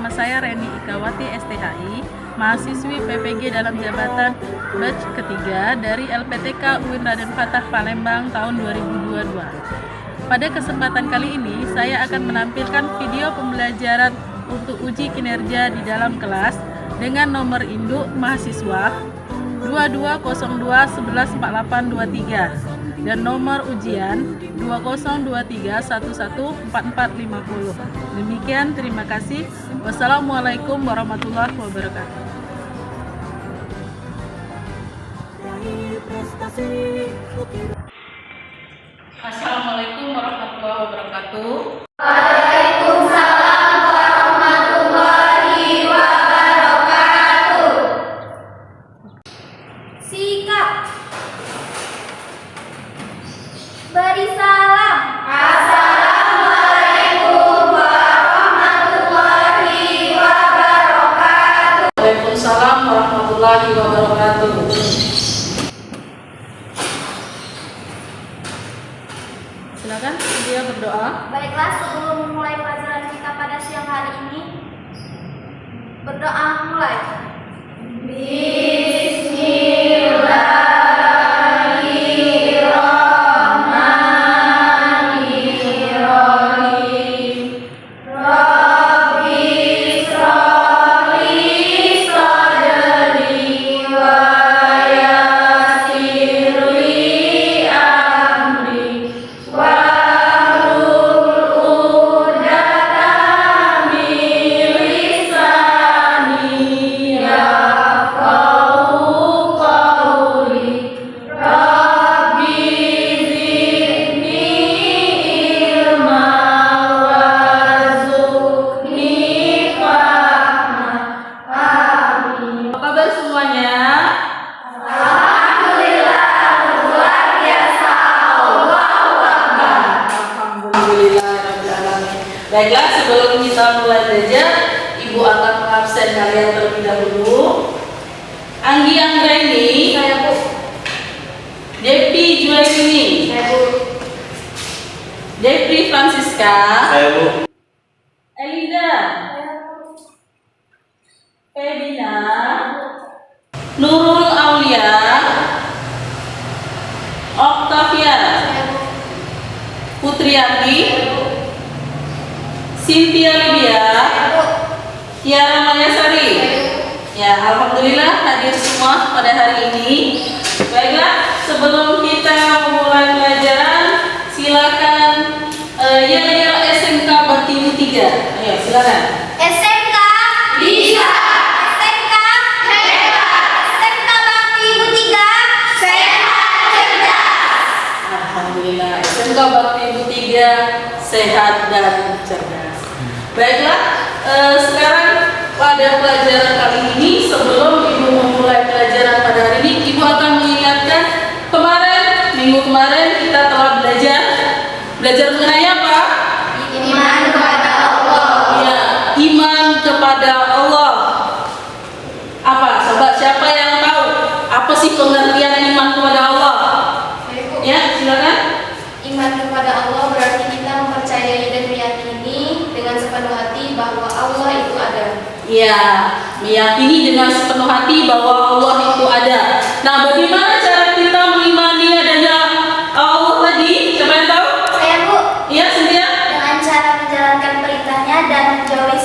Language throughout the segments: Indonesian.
nama saya Reni Ikawati STHI, mahasiswi PPG dalam jabatan batch ketiga dari LPTK UIN Raden Fatah Palembang tahun 2022. Pada kesempatan kali ini, saya akan menampilkan video pembelajaran untuk uji kinerja di dalam kelas dengan nomor induk mahasiswa 2202114823 dan nomor ujian 2023114450. Demikian, terima kasih. Wassalamualaikum warahmatullahi wabarakatuh. Assalamualaikum warahmatullahi wabarakatuh. Waalaikumsalam warahmatullahi wabarakatuh. Sikap. Beri salam. Assalamualaikum warahmatullahi wabarakatuh. Waalaikumsalam warahmatullahi wabarakatuh. Silakan dia berdoa. Baiklah, sebelum memulai pelajaran kita pada siang hari ini, berdoa mulai. Bismillahirrahmanirrahim. Rabbi shrahli sadri wa yassir li amri wahlul 'uqdatam min lisani yafqahu qawli. Rabbi zidni ilma warzuqni fahma. Amin. Apa kabar semuanya? Alhamdulillah, luar biasa. Allahu Akbar. Alhamdulillahirrahmanirrahim. Baiklah, sebelum kita mulai belajar, Ibu akan mengabsen kalian terlebih dahulu. Anggi Anggraini, Saya Bu. Depi Juwaini, Saya Bu. Depri Francisca, Saya Bu. Elida, Febina, Nurul Aulia, Octavia, Saya Bu. Putriati, Cynthia Lydia, Tiara Mayasari. Ya, alhamdulillah hadir semua pada hari ini. Baiklah, sebelum kita memulai pelajaran, silakan yel-yel SMK Bakti 3. Ayo, silakan. SMK bisa. SMK hebat. SMK Bakti Ibu 3 sehat cerdas. Alhamdulillah, SMK Bakti 3 sehat dan cerdas. Baiklah, sekarang pada pelajaran kali ini, sebelum Ibu memulai pelajaran pada hari ini, Ibu akan mengingatkan minggu kemarin kita telah belajar mengenai apa? Iman kepada Allah. Ya, iman kepada Allah. Apa? Coba siapa yang tahu? Apa sih pengertian iman kepada Allah? Ya, silakan. Iman kepada Allah berarti kita mempercayai dan meyakini dengan sepenuh hati bahwa Allah itu ada. Ya, meyakini dengan sepenuh hati bahwa Allah itu ada. Nah, bagaimana cara kita mengimani adanya Allah tadi? Siapa yang tahu? Saya Bu. Iya, Cynthia? Dengan cara menjalankan perintahnya dan menjauhi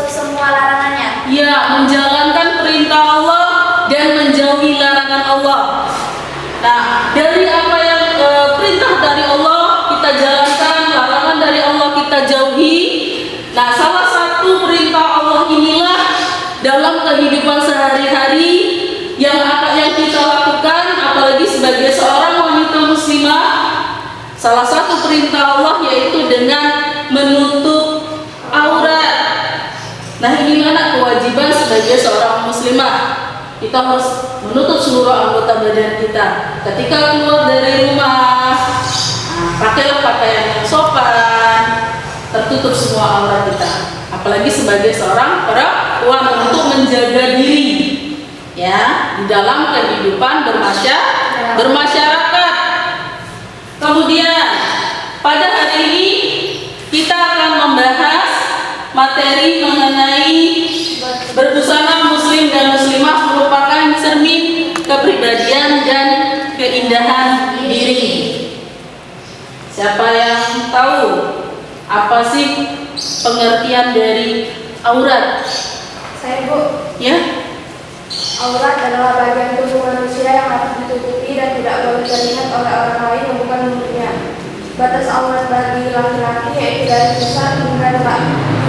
semua larangannya. Ya, menjalankan perintah Allah dan menjauhi larangan Allah. Nah, dari apa yang perintah dari Allah kita jalankan, larangan dari Allah kita jauhi. Nah, salah satu perintah Allah inilah dalam kehidupan sehari-hari yang kita lakukan, apalagi sebagai seorang wanita muslimah. Salah satu perintah Allah yaitu dengan menutup aurat. Nah, ini mana kewajiban sebagai seorang muslimah? Kita harus menutup seluruh anggota badan kita. Ketika keluar dari rumah, pakailah pakaian yang sopan, tertutup semua aurat kita. Apalagi sebagai seorang perempuan untuk menjaga diri, ya, di dalam kehidupan bermasyarakat. Kemudian pada hari ini kita akan membahas materi mengenai berbusana muslim dan muslimah merupakan cermin kepribadian dan keindahan diri. Siapa yang tahu apa sih pengertian dari aurat? Saya, Bu. Ya? Aurat adalah bagian tubuh manusia yang harus ditutupi dan tidak boleh terlihat oleh orang lain yang bukan miliknya. Batas aurat bagi laki-laki yaitu dari pusar hingga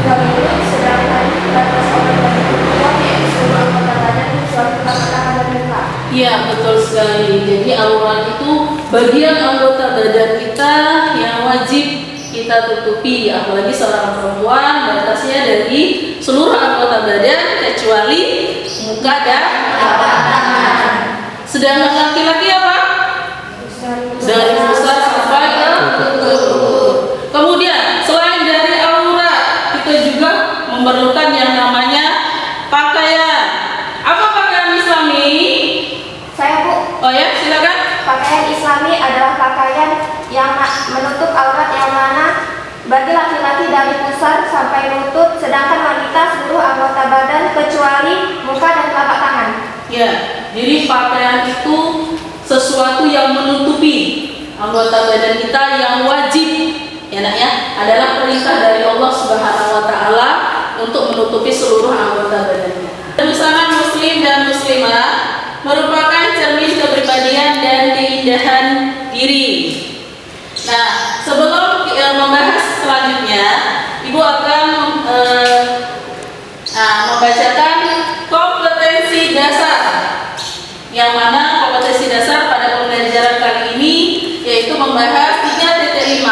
mulut, sedangkan batas aurat bagi perempuan yaitu seluruh anggota badan kecuali telapak tangan dan muka. Iya, betul sekali. Jadi aurat itu bagian anggota badan kita yang wajib kita tutupi, apalagi seorang perempuan batasnya dari seluruh anggota badan kecuali muka dan telapak tangan. Sedangkan laki-laki apa? Dari pusar sampai ke lutut. Kemudian selain dari aurat, kita juga memerlukan yang namanya pakaian. Apa pakaian Islami? Saya, Bu. Oh ya, silakan. Pakaian Islami adalah pakaian yang menutup aurat yang mana bagi laki-laki dari pusar sampai lutut, sedangkan wanita seluruh anggota badan kecuali muka dan telapak tangan. Ya, jadi pakaian itu sesuatu yang menutupi anggota badan kita yang wajib, ya nak ya, adalah perintah dari Allah Subhanahu wa taala untuk menutupi seluruh anggota badan kita. Busana muslim dan muslimah merupakan cermin kepribadian dan keindahan diri. Nah, sebelum membahas selanjutnya, Ibu akan membacakan kompetensi dasar, yang mana kompetensi dasar pada pembelajaran kali ini yaitu membahas 3.5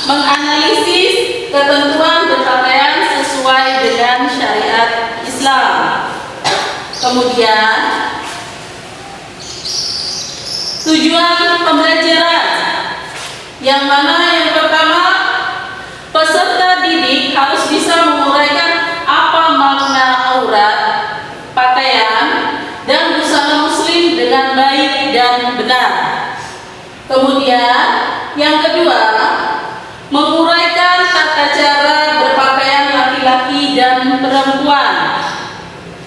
menganalisis ketentuan berpakaian sesuai dengan syariat Islam. Kemudian tujuan pembelajaran, yang mana yang pertama, peserta didik harus bisa menguraikan apa makna aurat, pakaian, dan busana muslim dengan baik dan benar. Kemudian yang kedua, menguraikan tata cara berpakaian laki-laki dan perempuan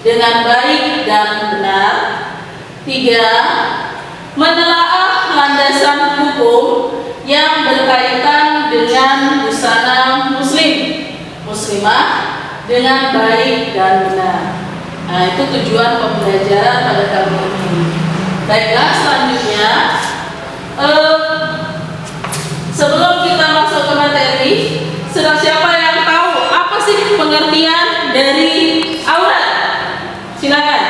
dengan baik dan benar. 3, menelaah landasan hukum yang berkaitan dengan busana muslim, muslimah dengan baik dan benar. Nah, itu tujuan pembelajaran pada kali ini. Baiklah, selanjutnya sebelum kita masuk ke materi, siapa yang tahu apa sih pengertian dari aurat? Silakan.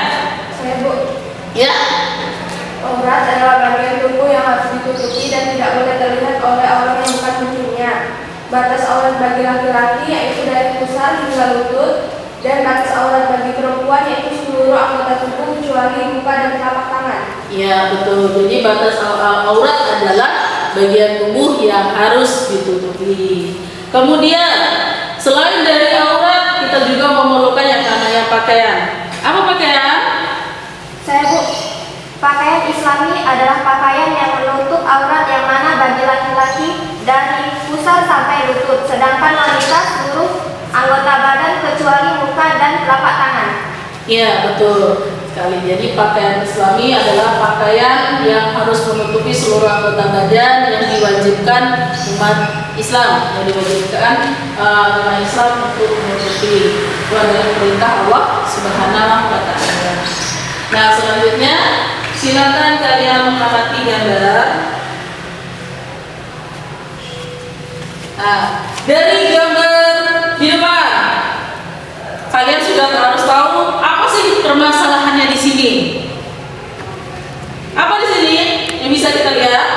Saya, Bu. Ya. Aurat adalah bagian tubuh yang harus ditutupi dan tidak boleh terlihat oleh orang yang bukan miliknya. Batas aurat bagi laki-laki yaitu dari pusar hingga lutut, dan batas aurat bagi perempuan yaitu seluruh anggota tubuh kecuali muka dan telapak tangan. Ya, betul. Jadi batas aurat adalah bagian tubuh yang harus ditutupi. Kemudian selain dari aurat, kita juga memerlukan yang namanya pakaian. Apa pakaian? Saya, Bu. Pakaian Islami adalah pakaian yang menutup aurat yang mana bagi laki-laki dari pusar sampai lutut, sedangkan wanita seluruh anggota badan kecuali muka dan telapak tangan. Ya, betul sekali. Jadi pakaian Islami adalah pakaian yang harus menutupi seluruh anggota badan yang diwajibkan umat Islam, yang diwajibkan umat Islam untuk menutupi. Itu adalah perintah Allah Subhanahu wa taala. Nah, selanjutnya silakan kalian mengamati gambar. Nah, dari gambar di depan, kalian sudah harus tahu apa sih permasalahannya di sini. Apa di sini yang bisa kita lihat?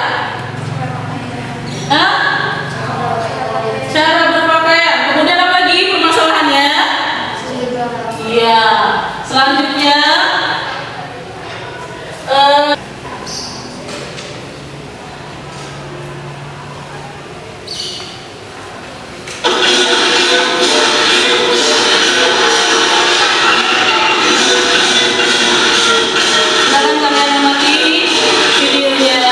Cara berpakaian. Kemudian apa lagi permasalahannya? Iya. Selanjutnya silakan kalian amati videonya.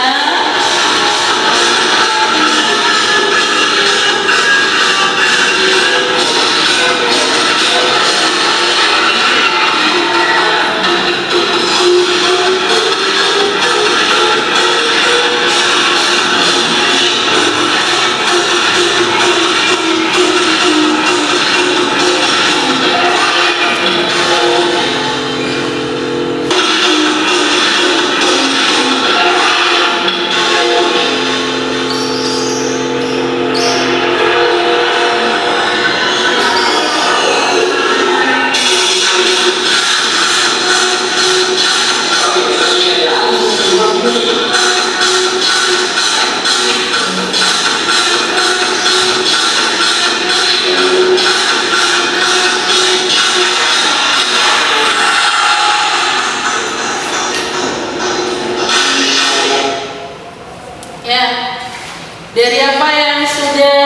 Dari apa yang sudah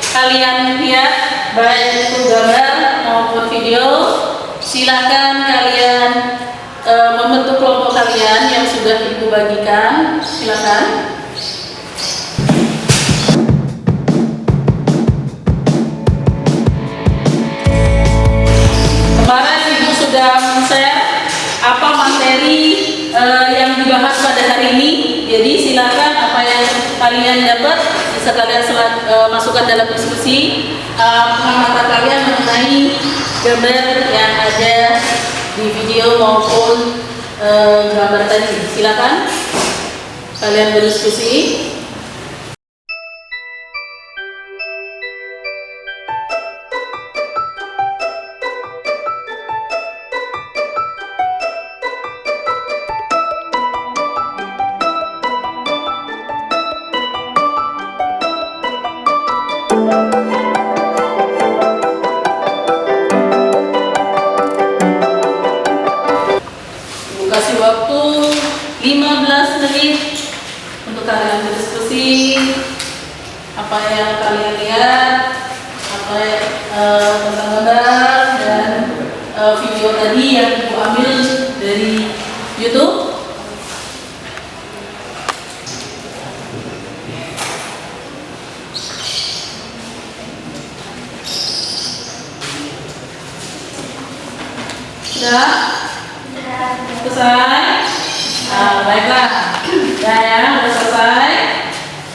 kalian lihat, baik itu gambar maupun video, silakan kalian membentuk kelompok kalian yang sudah Ibu bagikan. Silakan. Kemarin Ibu sudah share apa materi yang dibahas pada hari ini. Jadi silakan apa yang kalian dapat bisa kalian masukkan dalam diskusi pengamatan kalian mengenai gambar yang ada di video maupun gambar tadi. Silakan kalian berdiskusi. Kasih waktu 15 menit untuk kalian berdiskusi apa yang kalian lihat, apa tentang gambar dan video tadi yang Ibu ambil dari YouTube. Sudah? Selesai? Baiklah. Ya, sudah selesai.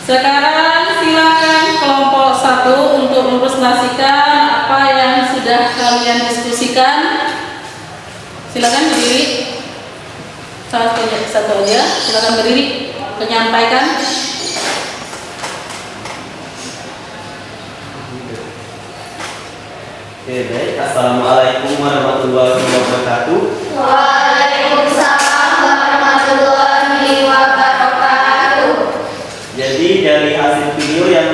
Sekarang silakan kelompok 1 untuk mempresentasikan apa yang sudah kalian diskusikan. Silakan berdiri. Satu aja. Silakan berdiri. Menyampaikan. Oke, baik. Assalamualaikum warahmatullahi wabarakatuh. Waalaikumsalam warahmatullahi wabarakatuh. Jadi dari hasil video yang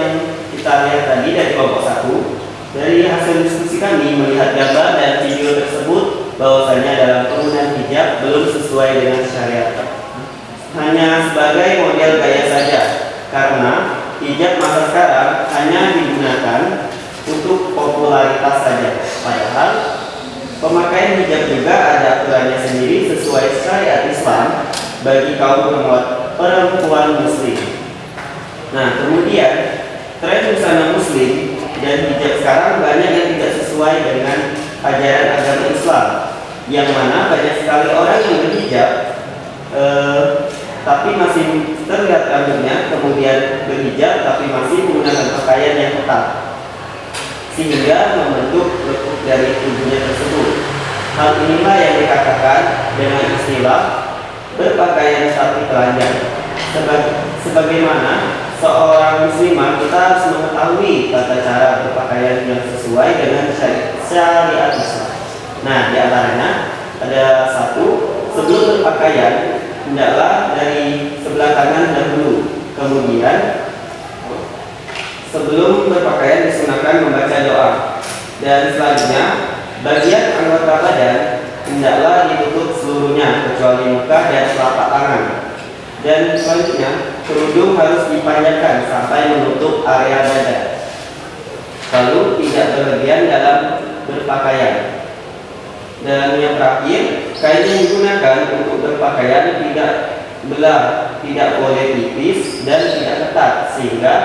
kita lihat tadi dari kelompok 1, dari hasil diskusi kami melihat gambar dan video tersebut bahwasanya dalam penggunaan hijab belum sesuai dengan syariat. Hanya sebagai model gaya saja, karena hijab masa sekarang hanya digunakan untuk popularitas saja. Padahal pemakaian hijab juga ada aturannya sendiri sesuai syariat Islam bagi kaum perempuan muslim. Nah, kemudian tren busana muslim dan hijab sekarang banyak yang tidak sesuai dengan ajaran agama Islam, yang mana banyak sekali orang yang berhijab tapi masih terlihat rambutnya, kemudian berhijab tapi masih menggunakan pakaian yang ketat sehingga membentuk lekuk dari tubuhnya tersebut. Hal inilah yang dikatakan dengan istilah berpakaian tapi telanjang. Sebagaimana seorang muslimah, kita harus mengetahui tata cara berpakaian yang sesuai dengan syariat Islam. Nah, di antaranya ada 1, sebelum berpakaian hendaklah dari sebelah kanan dahulu. Kemudian sebelum berpakaian disunahkan membaca doa. Dan selanjutnya, bagian anggota badan hendaklah ditutup seluruhnya kecuali muka dan telapak tangan. Dan selanjutnya, kerudung harus dipanjangkan sampai menutup area dada. Lalu tidak berlebihan dalam berpakaian. Dan yang terakhir, kain yang digunakan untuk berpakaian tidak belah, tidak boleh tipis dan tidak ketat sehingga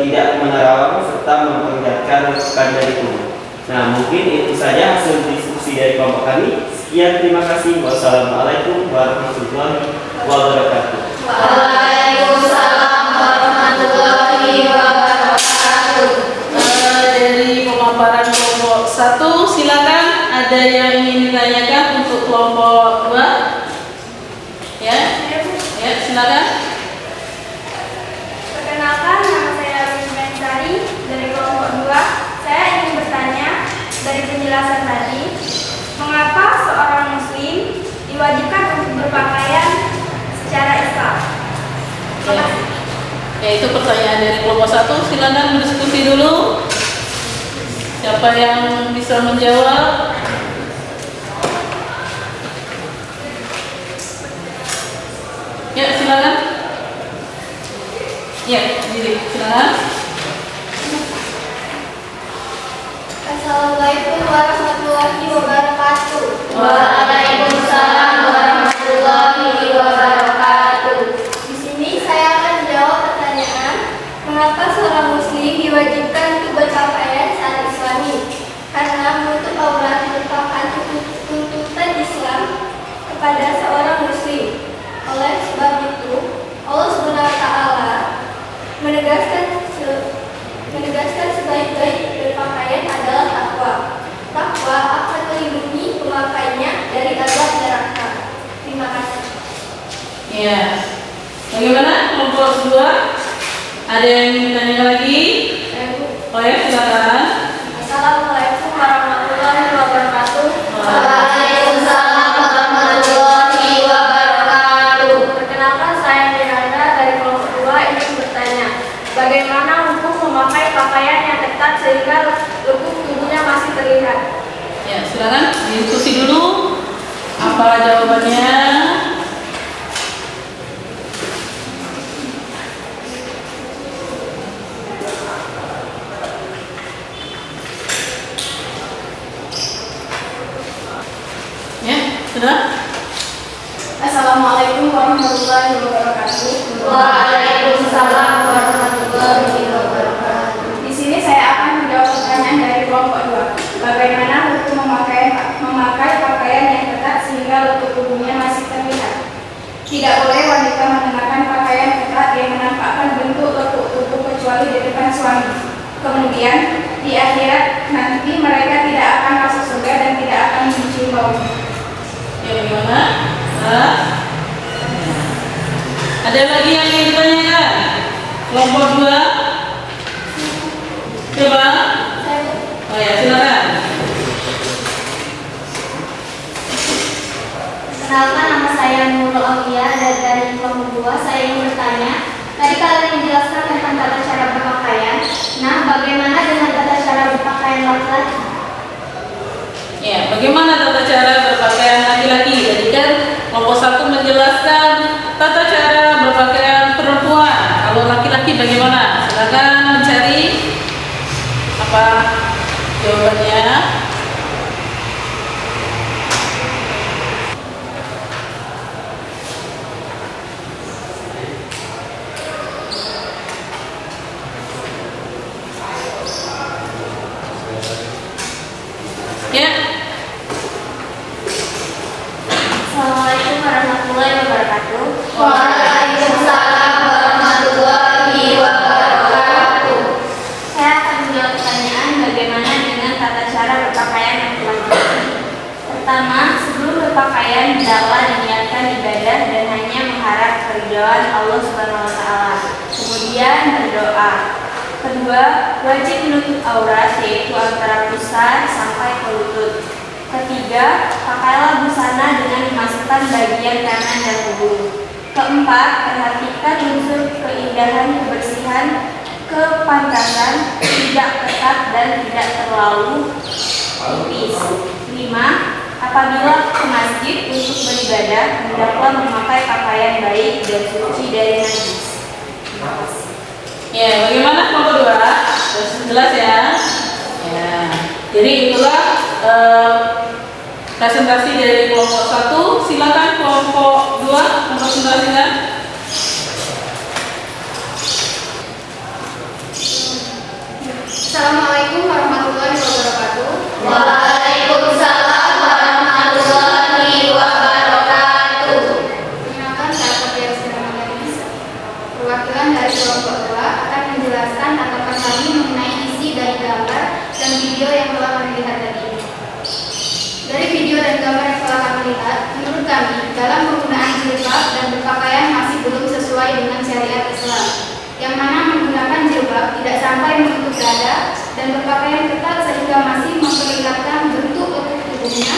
tidak menerawang serta memperlihatkan lekukan dari tubuh. Nah, mungkin itu saja hasil diskusi dari kelompok kami. Sekian, terima kasih. Wassalamualaikum warahmatullahi wabarakatuh. Waalaikumsalam warahmatullahi wabarakatuh. Dari pemaparan kelompok 1, silakan ada yang ingin ditanyakan untuk kelompok 2? Ya, silakan. Perkenalkan, nama saya Rizman Sari dari kelompok 2. Saya ingin bertanya dari penjelasan tadi, mengapa seorang muslim diwajibkan untuk berpakaian secara Islam? Ya, itu pertanyaan dari kelompok 1. Silakan berdiskusi dulu. Siapa yang bisa menjawab? Ya, silakan. Ya, jadi silakan. Assalamualaikum warahmatullahi wabarakatuh. Waalaikumsalam warahmatullahi wabarakatuh. Di sini saya akan menjawab pertanyaan, mengapa seorang muslim diwajibkan untuk berpakaian saat Islami? Karena menutup aurat merupakan tuntutan Islam kepada seorang muslim. Oleh sebab itu, Allah SWT menegaskan sebaik-baik berpakaian adalah takwa. Takwa akan melindungi pemakainya dari azab neraka. Terima kasih. Ya. Bagaimana kelompok 2? Ada yang bertanya lagi? Oh ya, silakan. Assalamualaikum warahmatullahi wabarakatuh. Waalaikumsalam warahmatullahi wabarakatuh. Perkenalkan, saya Miranda dari kelompok 2 ingin bertanya, bagaimana hukum memakai pakaian yang ketat sehingga lekuk tubuhnya masih terlihat? Ya, silakan diskusi dulu. Apa jawabannya? Ya, sudah? Assalamualaikum warahmatullahi wabarakatuh. Waalaikumsalam warahmatullahi wabarakatuh. Di sini saya akan menjawab pertanyaan dari kelompok 2. Bagaimana hukum memakai pakaian yang ketat sehingga lekuk tubuhnya masih terlihat? Tidak boleh wanita mengenakan pakaian ketat yang menampakkan bentuk lekuk tubuh kecuali di depan suami. Kemudian di akhirat nanti mereka tidak akan masuk surga dan tidak akan mencium baunya. Ya, bagaimana? Ada lagi yang ingin ditanyakan? Kelompok 2? Coba. Oh ya, silakan. Kenalkan, nama saya Nurul Aulia dari kelompok 2. Saya ingin bertanya, tadi kalian menjelaskan tentang tata cara berpakaian. Nah, bagaimana dengan tata cara berpakaian laki-laki? Ya, bagaimana tata cara berpakaian laki-laki? Jadi kan kelompok 1 menjelaskan tata cara berpakaian perempuan. Kalau laki-laki bagaimana? Silakan mencari apa jawabannya. Ya. Assalamualaikum warahmatullahi wabarakatuh. Waalaikumsalam warahmatullahi wabarakatuh. Saya akan menjawab pertanyaan bagaimana dengan tata cara berpakaian laki-laki. Pertama, sebelum berpakaian hendaklah diniatkan ibadah dan hanya mengharap keridhaan Allah Subhanahu wa taala. Kemudian berdoa. Kedua, wajib menutup aurat yaitu antara pusar sampai ke lutut. Ketiga, pakailah busana dengan dimasukkan bagian kanan dan punggung. Keempat, perhatikan unsur keindahan, kebersihan, kepantasan, tidak ketat dan tidak terlalu tipis. 5. Apabila ke masjid untuk beribadah, hendaklah memakai pakaian baik dan suci dari najis. Terima kasih. Ya, bagaimana kelompok 2? Sudah jelas ya? Ya. Jadi itulah presentasi dari kelompok 1. Silakan kelompok 2 mempresentasikan. Assalamualaikum warahmatullahi wabarakatuh. Waalaikumsalam warahmatullahi wabarakatuh. Perkenalkan, saya Fatia Siramanis. Perwakilan dari kelompok 2 akan menjelaskan tanggapan kami mengenai isi dari gambar dan video yang telah kami lihat tadi. Dari video dan gambar yang telah kami lihat, menurut kami dalam penggunaan jilbab dan berpakaian masih belum sesuai dengan syariat Islam, yang mana menggunakan jilbab tidak sampai menutup dada dan berpakaian ketat sehingga masih memperlihatkan bentuk lekuk tubuhnya.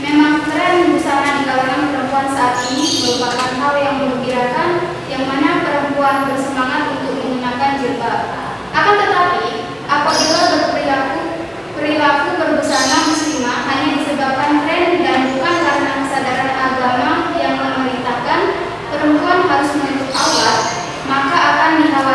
Memang tren busana di kalangan perempuan saat ini merupakan hal yang menggembirakan, yang mana perempuan bersemangat untuk menggunakan jilbab. Akan tetapi, apabila perilaku berbusana muslimah hanya disebabkan tren dan bukan karena kesadaran agama yang memerintahkan perempuan harus menutup aurat, maka akan dikhawatirkan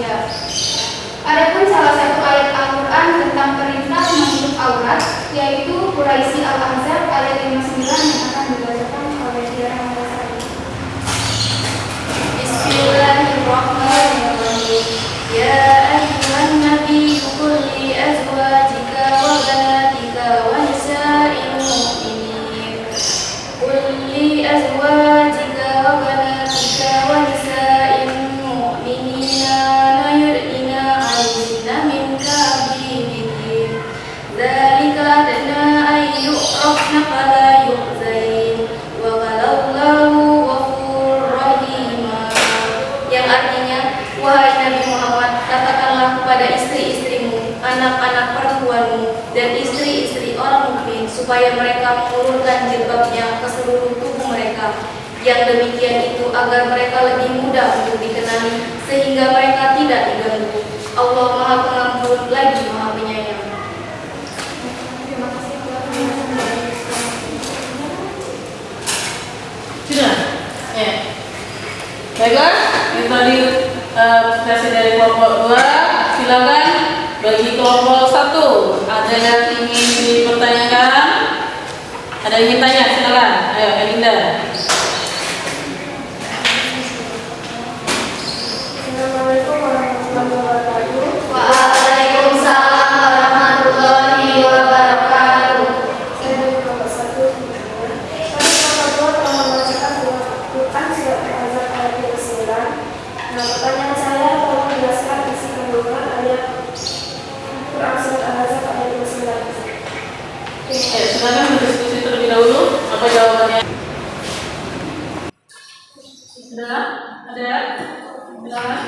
manusia. Adapun salah satu ayat Al-Quran tentang perintah menutup aurat, yaitu Quraisy Al-Ahzab ayat 59 yang akan dibacakan oleh Tiara Mandasari. Bismillahirrahmanirrahim. Ya ayyuhan nabi qul li azwajika wa banatika wa nisa'il mu'minin. Qul li azwajika wa banatika wa nisa'il mu'minina yudnina 'alaihina min jalabibihin. Dzalika adna ay yu'rafna fala yu'zain. Wa qalallahu ghafurur rahim. Yang artinya, wahai Nabi Muhammad, katakanlah kepada istri-istrimu, anak-anak perempuanmu, dan istri-istri orang mukmin supaya mereka mengulurkan jilbabnya ke seluruh tubuh mereka. Yang demikian itu agar mereka lebih mudah untuk dikenali, sehingga mereka tidak diganggu. Allah Maha Pengampun lagi Maha Penyayang. Terima kasih telah menonton. Sudah? Ya. Baiklah, itu tadi presentasi dari kelompok 2. Silakan bagi kelompok 1. Ada yang ingin dipertanyakan? Ada yang ingin tanya? Silakan. Ayo, Elinda. Assalamualaikum warahmatullahi wabarakatuh. Waalaikumsalam warahmatullahi wabarakatuh. Saya dari kelompok 1. Kami kelompok 2 telah membacakan Quran surat Al-Ahzab ayat 29. Nah, pertanyaan saya, tolong jelaskan isi kandungan ayat Quran surat Al-Ahzab ayat 29. Silakan berdiskusi terlebih dahulu. Apa jawabannya? Sudah? Ada? Silakan.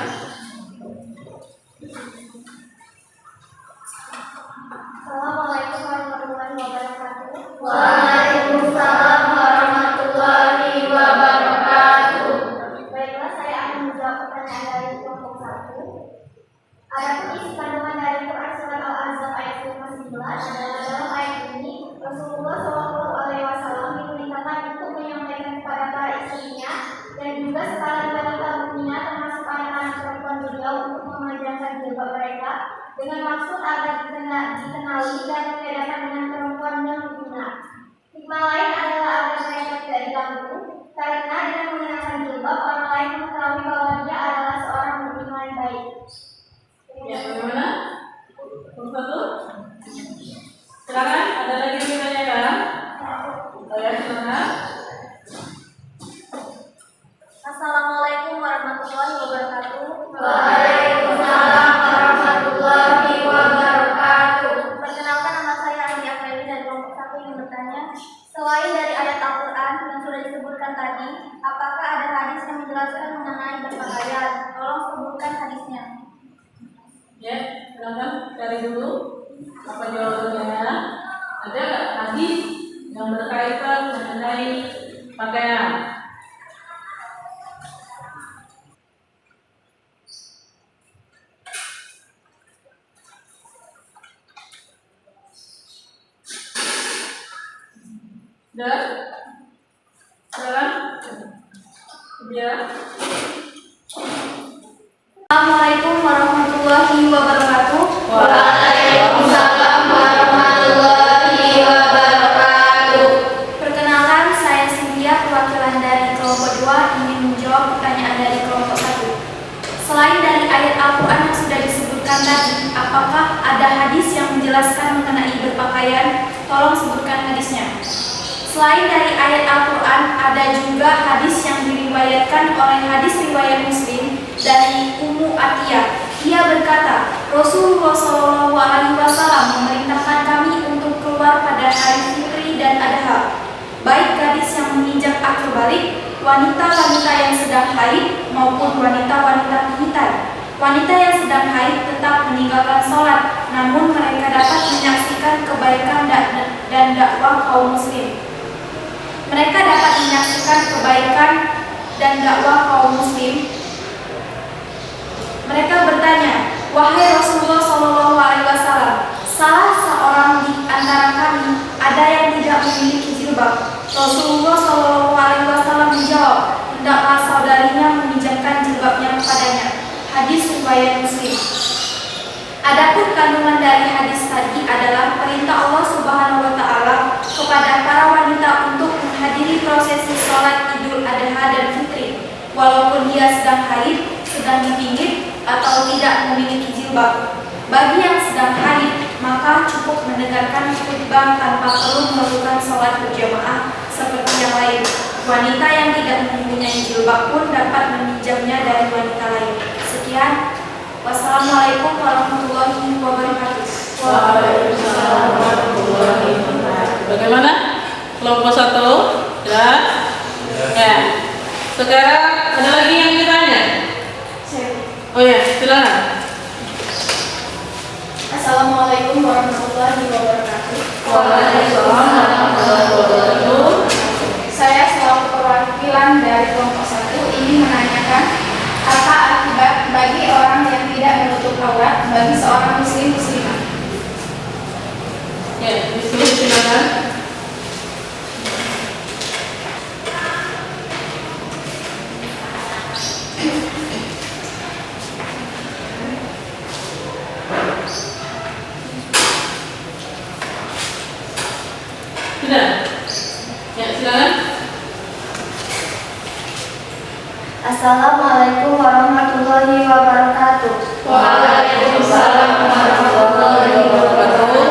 Assalamualaikum warahmatullahi wabarakatuh. Waalaikumsalam warahmatullahi wabarakatuh. Baiklah, saya akan menjawab pertanyaan dari kelompok 1. Adapun isi kandungan dari Quran surat Al-Ahzab ayat 59 adalah dalam ayat ini Rasulullah SAW diperintahkan untuk menyampaikan kepada para istrinya dan juga sekalian wanita mukminah termasuk anak-anak perempuan beliau untuk memejamkan jilbab mereka dengan maksud agar dikenali dan membedakan dengan perempuan yang mukminah. Hikmah lain adalah agar mereka tidak diganggu, karena dengan mengenakan jilbab orang lain mengetahui bahwa dia adalah seorang mukminah yang baik. Ya, bagaimana? Kelompok 1. Silakan. Ada lagi yang ditanyakan? Ya, silakan. Assalamualaikum warahmatullahi wabarakatuh. Waalaikumsalam warahmatullahi wabarakatuh. Perkenalkan, nama saya Andi Aprili dari kelompok 1 ingin bertanya, selain dari ayat Al-Quran yang sudah disebutkan tadi, apakah ada hadis yang menjelaskan mengenai berpakaian? Tolong sebutkan hadisnya. Ya, silakan cari dulu. Apa jawabannya? Ada nggak hadis yang berkaitan mengenai pakaian? Dan silakan. Ya. Assalamualaikum warahmatullahi wabarakatuh. Waalaikumsalam warahmatullahi wabarakatuh. Perkenalkan, saya Cynthia, perwakilan dari kelompok 2 ingin menjawab pertanyaan dari kelompok 1. Selain dari ayat Al-Quran yang sudah disebutkan tadi, apakah ada hadis yang menjelaskan mengenai berpakaian? Tolong sebutkan hadisnya. Selain dari ayat Al-Quran, ada juga hadis yang diriwayatkan oleh hadis riwayat Muslim dari Ummu Atiyah. Ia berkata, Rasulullah SAW memerintahkan kami untuk keluar pada hari Fitri dan Adha, baik gadis yang menginjak akil balik, wanita-wanita yang sedang haid maupun wanita-wanita penghitan. Wanita yang sedang haid tetap meninggalkan sholat, namun mereka dapat menyaksikan kebaikan dan dakwah kaum muslim. Mereka dapat menyaksikan kebaikan dan dakwah kaum muslim. Mereka bertanya, wahai Rasulullah SAW, salah seorang di antara kami ada yang tidak memiliki jilbab. Rasulullah SAW menjawab, hendaklah saudarinya meminjamkan jilbabnya kepadanya. Hadis riwayat perselisihan muslim. Adapun kandungan dari hadis tadi adalah perintah Allah Subhanahu wa taala kepada para wanita untuk menghadiri prosesi sholat Idul Adha dan Fitri walaupun dia sedang haid, sedang dipingit atau tidak memiliki jilbab. Bagi yang sedang haid, maka cukup mendengarkan khutbah tanpa perlu melakukan sholat berjamaah seperti yang lain. Wanita yang tidak mempunyai jilbab pun dapat meminjamnya dari wanita lain. Sekian. Wassalamualaikum warahmatullahi wabarakatuh. Waalaikumsalam warahmatullahi wabarakatuh. Bagaimana? Kelompok 1? Jelas? Ya. Sekarang ada lagi yang ditanya? Oh ya, silakan. Assalamualaikum warahmatullahi wabarakatuh. Waalaikumsalam warahmatullahi wabarakatuh. Saya selaku perwakilan dari kelompok 1 ingin menanyakan apa akibat bagi orang yang tidak menutup aurat bagi seorang muslimah. Ya, silakan. Sudah? Ya, silakan. Assalamualaikum warahmatullahi wabarakatuh. Waalaikumsalam warahmatullahi wabarakatuh.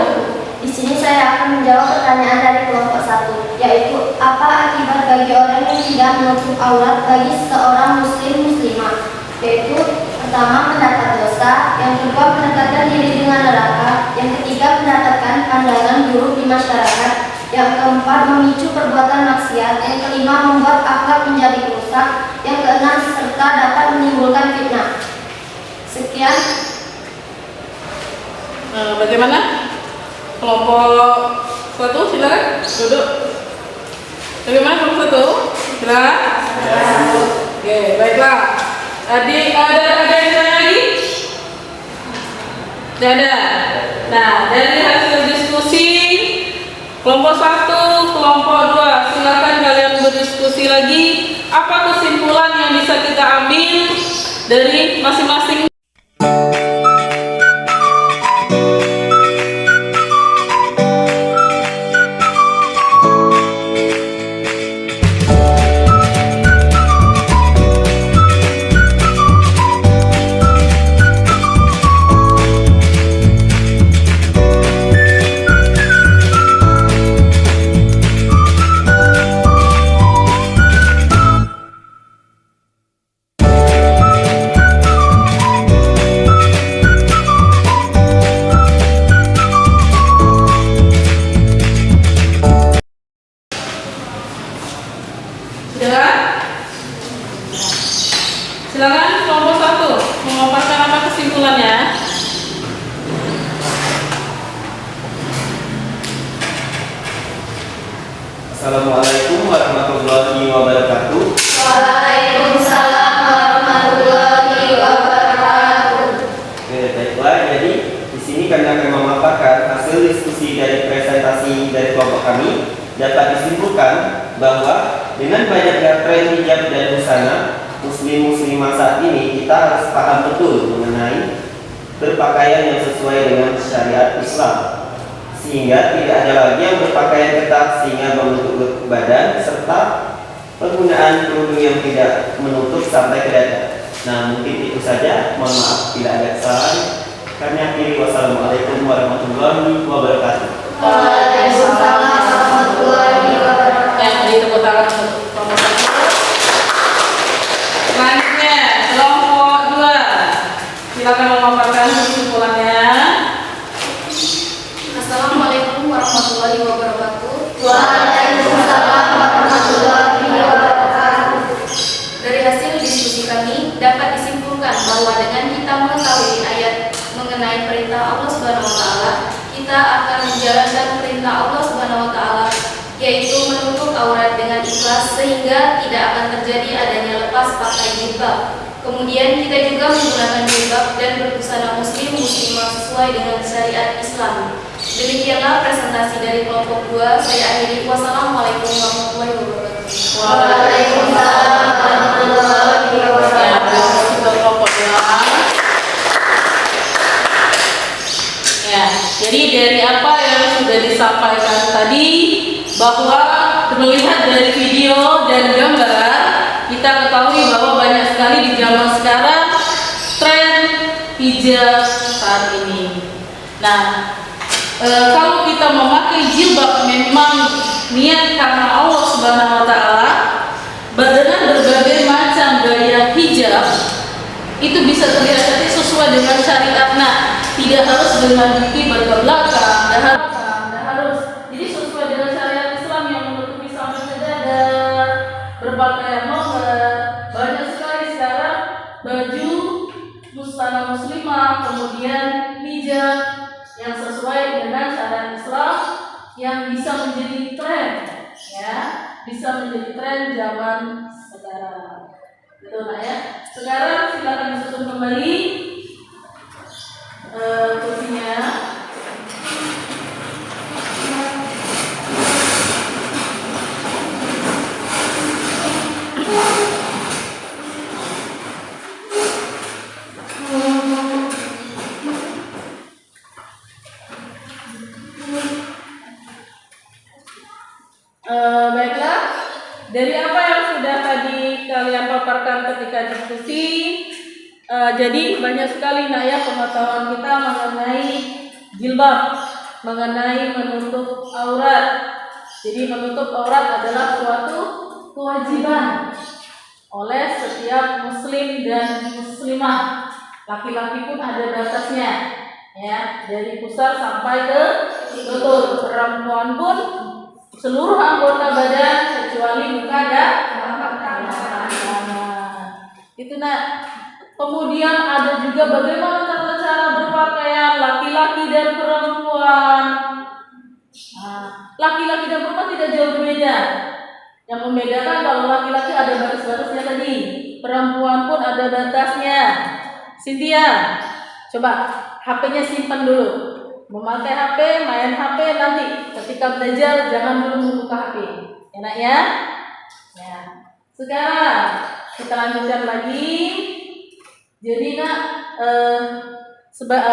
Di sini saya akan menjawab pertanyaan dari kelompok 1, yaitu apa akibat bagi orang yang tidak menutup aurat bagi seorang muslimah, yaitu pertama mendapat dosa, yang kedua mendekatkan diri dengan neraka, yang ketiga mendapatkan pandangan buruk di masyarakat, yang keempat memicu perbuatan maksiat, yang kelima membuat akhlak menjadi rusak, yang keenam serta dapat menimbulkan fitnah. Sekian. Bagaimana? Kelompok 1 silakan duduk. Bagaimana kelompok 1? Silakan. Oke, baiklah. Adik, ada yang tanya lagi? Tidak ada. Nah, dari hasil diskusi kelompok 1, kelompok 2, silakan kalian berdiskusi lagi. Apa kesimpulan yang bisa kita ambil dari masing-masing? Silakan kelompok 1 memaparkan apa kesimpulannya. Assalamualaikum warahmatullahi wabarakatuh. Waalaikumsalam warahmatullahi wabarakatuh. Oke, baiklah. Jadi di sini kami akan memaparkan hasil diskusi dari presentasi dari kelompok kami. Dapat disimpulkan bahwa dengan banyaknya tren hijab dan busana muslimah saat ini, kita harus paham betul mengenai berpakaian yang sesuai dengan syariat Islam, sehingga tidak ada lagi yang berpakaian ketat sehingga menutup badan, serta penggunaan kerudung yang tidak menutup sampai ke dada. Nah, mungkin itu saja. Mohon maaf bila ada kesalahan. Kami akhiri. Wassalamualaikum warahmatullahi wabarakatuh. Waalaikumsalam warahmatullahi wabarakatuh. Jadi tepuk tangan untuk kelompok 1. Selanjutnya kelompok 2, silakan memaparkan kesimpulannya. Assalamualaikum warahmatullahi wabarakatuh. Waalaikumsalam warahmatullahi wabarakatuh. Dari hasil diskusi kami dapat disimpulkan bahwa dengan kita mengetahui ayat mengenai perintah Allah Subhanahu wa taala, kita akan menjalankan perintah Allah Subhanahu wa taala, yaitu menutup aurat dengan ikhlas sehingga tidak akan terjadi adanya lepas pakai jilbab. Kemudian kita juga menggunakan jilbab dan berbusana muslimah sesuai dengan syariat Islam. Demikianlah presentasi dari kelompok 2. Saya akhiri. Wassalamualaikum warahmatullahi wabarakatuh. Waalaikumsalam warahmatullahi wabarakatuh. Kelompok 2. sudah disampaikan tadi bahwa melihat dari video dan gambar kita ketahui bahwa banyak sekali di zaman sekarang tren hijab saat ini. Nah, kalau kita memakai jilbab memang niat karena Allah Subhanahu wa taala, dengan berbagai macam gaya hijab itu bisa terlihat cantik sesuai dengan syariat. Nah, tidak harus dengan pipi ke belakang, tidak harus. Jadi sesuai dengan syariat Islam yang menutupi sampai ke dada, berpakaian modern. Banyak sekali sekarang baju busana muslimah, kemudian hijab yang sesuai dengan syariat Islam yang bisa menjadi tren, ya, bisa menjadi tren zaman sekarang. Betul Nak ya? Sekarang silakan disusun kembali kursinya. Baiklah, dari apa yang sudah tadi kalian paparkan ketika diskusi, jadi banyak sekali Nak ya pengetahuan kita mengenai jilbab, mengenai menutup aurat. Jadi menutup aurat adalah suatu kewajiban oleh setiap muslim dan muslimah. Laki-laki pun ada batasnya, ya, dari pusar sampai ke lutut. Perempuan pun seluruh anggota badan kecuali muka dan itu Nak. Kemudian ada juga bagaimana tata cara berpakaian laki-laki dan perempuan. Laki-laki dan perempuan tidak jauh berbeda. Yang membedakan kalau laki-laki ada batas-batasnya tadi, perempuan pun ada batasnya. Cynthia, coba HP-nya simpan dulu. Memakai HP, main HP nanti ketika belajar jangan dulu membuka HP. Enak ya? Ya. Sekarang kita lanjutkan lagi. Jadi Nak,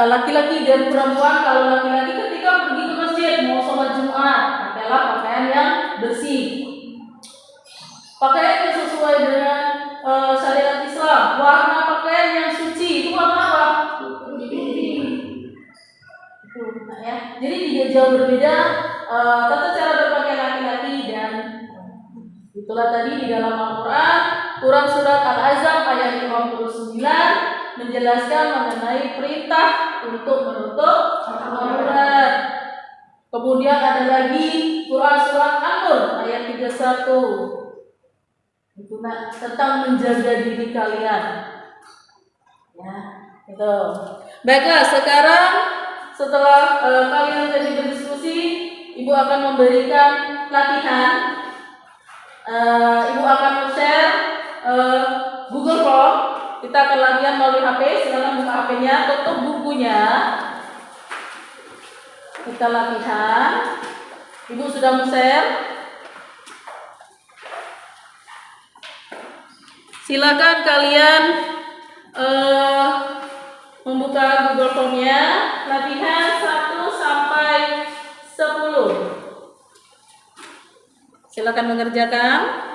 laki-laki dan perempuan, kalau laki-laki ketika pergi ke masjid mau sholat Jumat, pakailah pakaian yang bersih. Pakaian yang sesuai dengan syariat Islam. Warna pakaian yang suci itu warna apa? Ya. Jadi tidak jauh berbeda tata cara berpakaian laki-laki dan itulah tadi di dalam Al-Quran, Quran surat Al-Ahzab ayat 59 menjelaskan mengenai perintah untuk menutup aurat. Kemudian ada lagi Quran surat An-Nur ayat 31. Itu tentang menjaga diri kalian. Ya, itu. Baiklah, sekarang setelah kalian tadi berdiskusi, Ibu akan memberikan latihan. Ibu akan share Google Form. Kita akan latihan melalui HP. Silakan buka HP-nya, tutup bukunya. Kita latihan. Ibu sudah men-share. Silakan kalian membuka Google Form-nya. Latihan 1 sampai 10. Silakan mengerjakan.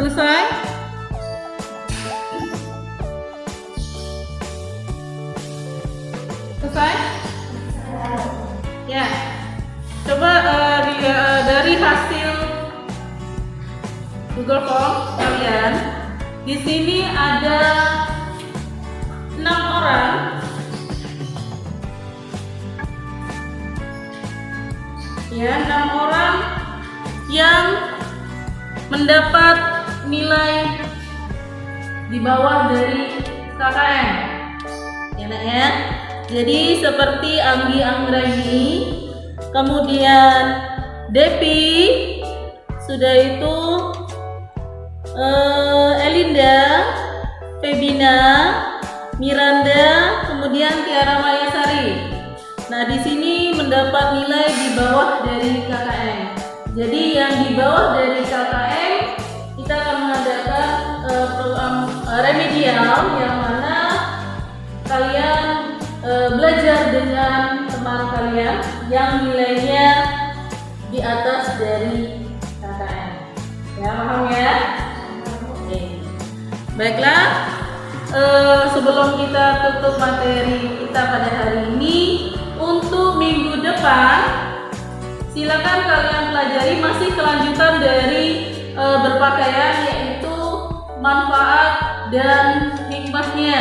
Selesai? Selesai? Ya. Coba dari hasil Google Form kalian. Di sini ada 6 orang. Ya, 6 orang yang mendapat nilai di bawah dari KKM. Ya, Nak ya. Jadi seperti Anggi Anggraini, kemudian Depi, sudah itu Elinda, Febina, Miranda, kemudian Tiara Mayasari. Nah, di sini mendapat nilai di bawah dari KKM. Jadi yang di bawah dari KKM kita akan mengadakan program remedial yang mana kalian belajar dengan teman kalian yang nilainya di atas dari KKM. Ya, paham ya? Oke. Baiklah, sebelum kita tutup materi kita pada hari ini, untuk minggu depan silakan kalian pelajari masih kelanjutan dari berpakaian, yaitu manfaat dan hikmahnya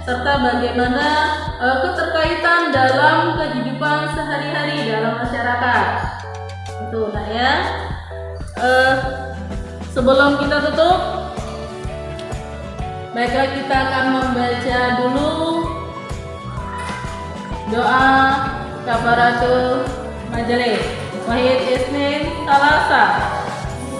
serta bagaimana keterkaitan dalam kehidupan sehari-hari dalam masyarakat. Itu Nak ya. Sebelum kita tutup, baiklah kita akan membaca dulu doa kafaratul majelis. Wahid Isnin Salasa.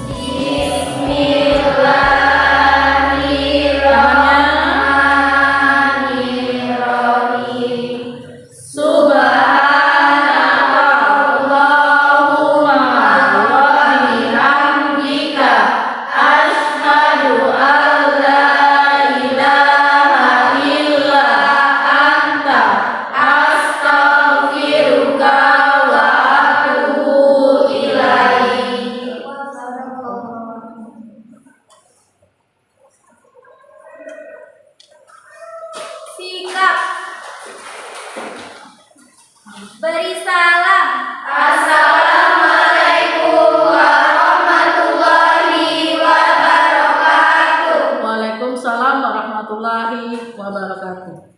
Bismillahirrahmanirrahim. Subhanakallahumma wa bihamdika asyhadu an la ilaha illa anta astaghfiruka wa atubu ilaik. Sikap. Beri salam. Assalamualaikum warahmatullahi wabarakatuh. Waalaikumsalam warahmatullahi wabarakatuh.